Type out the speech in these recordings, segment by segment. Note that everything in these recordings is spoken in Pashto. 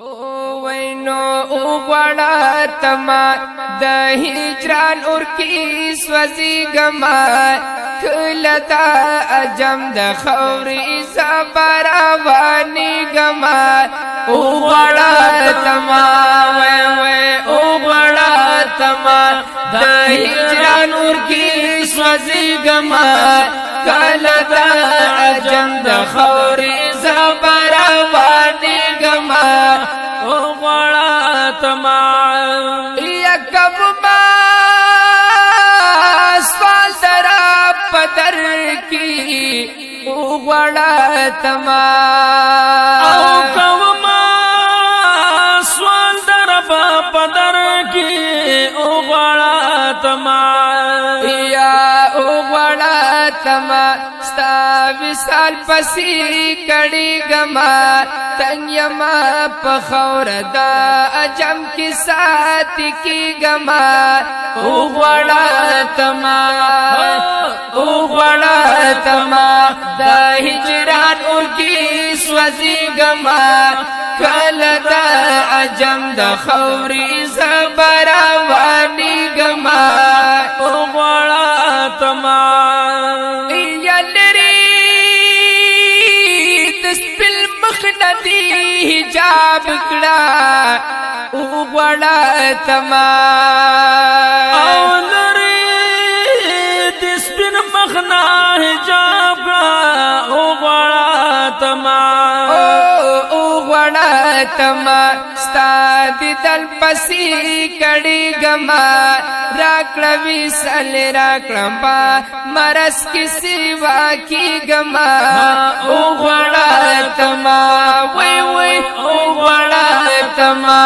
او وینو او غړا تما د هجران اور کی سوزی گما کلتا اجم د خوري صبر وانی گما او غړا تما وای او غړا تما د هجران اور کی سوزی گما کلتا اجم د خوري صبر وانی گما او غړا تما یکم ما سوال درا پدر کی او غړا تما او کوما سوال در پدر کی او غړا تما یا او غړا تما ستا وصال پسی کړي گما تنیما پخور دا اجم کی سات کی گما او غړا تما او غړا تما دا هجران اور کی سوزی گما کل دا اجم دا خوري صبر وانی گما او غړا تما حجاب کړه او غړا تما او لري د سپین مخنا حجاب او غړا تما او غړا تما ستا د دل پسی کړي گما راکړه وسل راکړه با مرس کی سیوا کی گما او غړا تما وای او غړا تما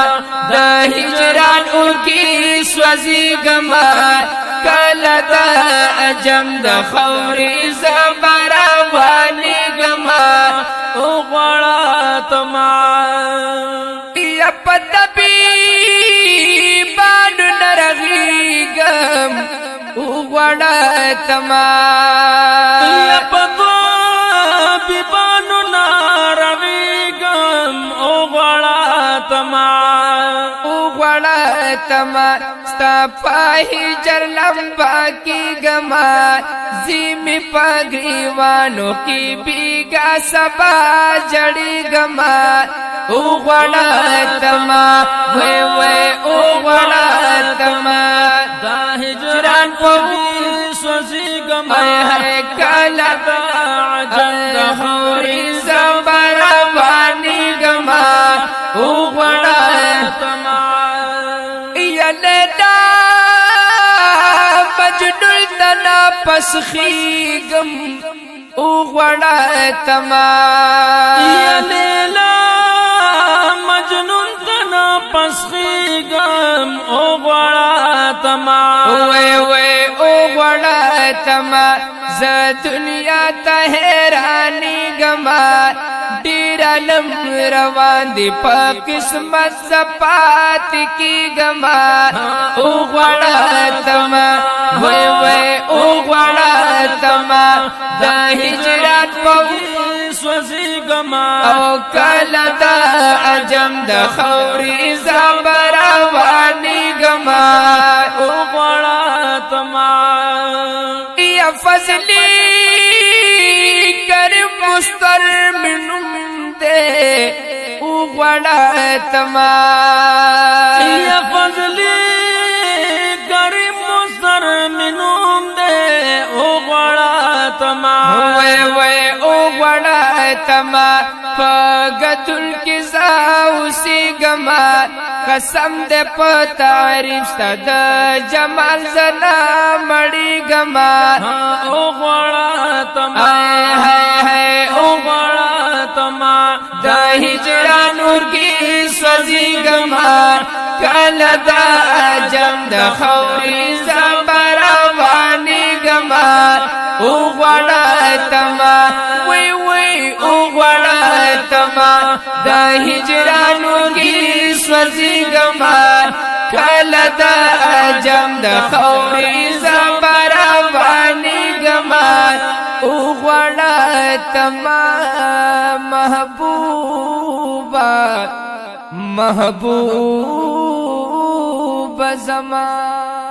د هجران او کی سوزی گما کله دا اجم د خوري صبر وانی گما او غړا تما یا پدبی باندې نرغیګم او غړا تما یا پدبی باندې نرغیګم او غړا تما او غړا تما ستا پای جر لمبا کی گما زیمی پګریوانو کی بیگا سبا جړی گما او غړا تما وای او غړا تما دا هجران په سوزی گما ہے کلا دا عجب د خوري صبر وانی گما او غړا تما یلدا مجنون تنا پسخیگم او غړا تما یا لیلا مجنون تنا پسخیگم او غړا تما وای او غړا تما ز دنیا ته حیرانی گما ډیر لم روان دی په قسمت زپات کی گما او غړا تما وای او غړا تما د هجرت په سوزی گما او کله دا اجم د خوري صبر وانی گما او غړا تما یا فضلی کرم مستر منم دے او غړا تما یا فضلی کریم مستر منوم دے او غړا تما وای او غړا تما پګتل کی زاوسی گما قسم دې په تعریف ستد جمال زنا مړی گما او غړا تما ہے او غړا تما د هجران اور کی سوزی گما کله دا اجم د خوري صبر وانی گما او غړا تما وای او غړا تما د هجران اور کی سوزی گما کله دا اجم د خوري صبر وانی گما او غړا تما محبوبا محبوب زمان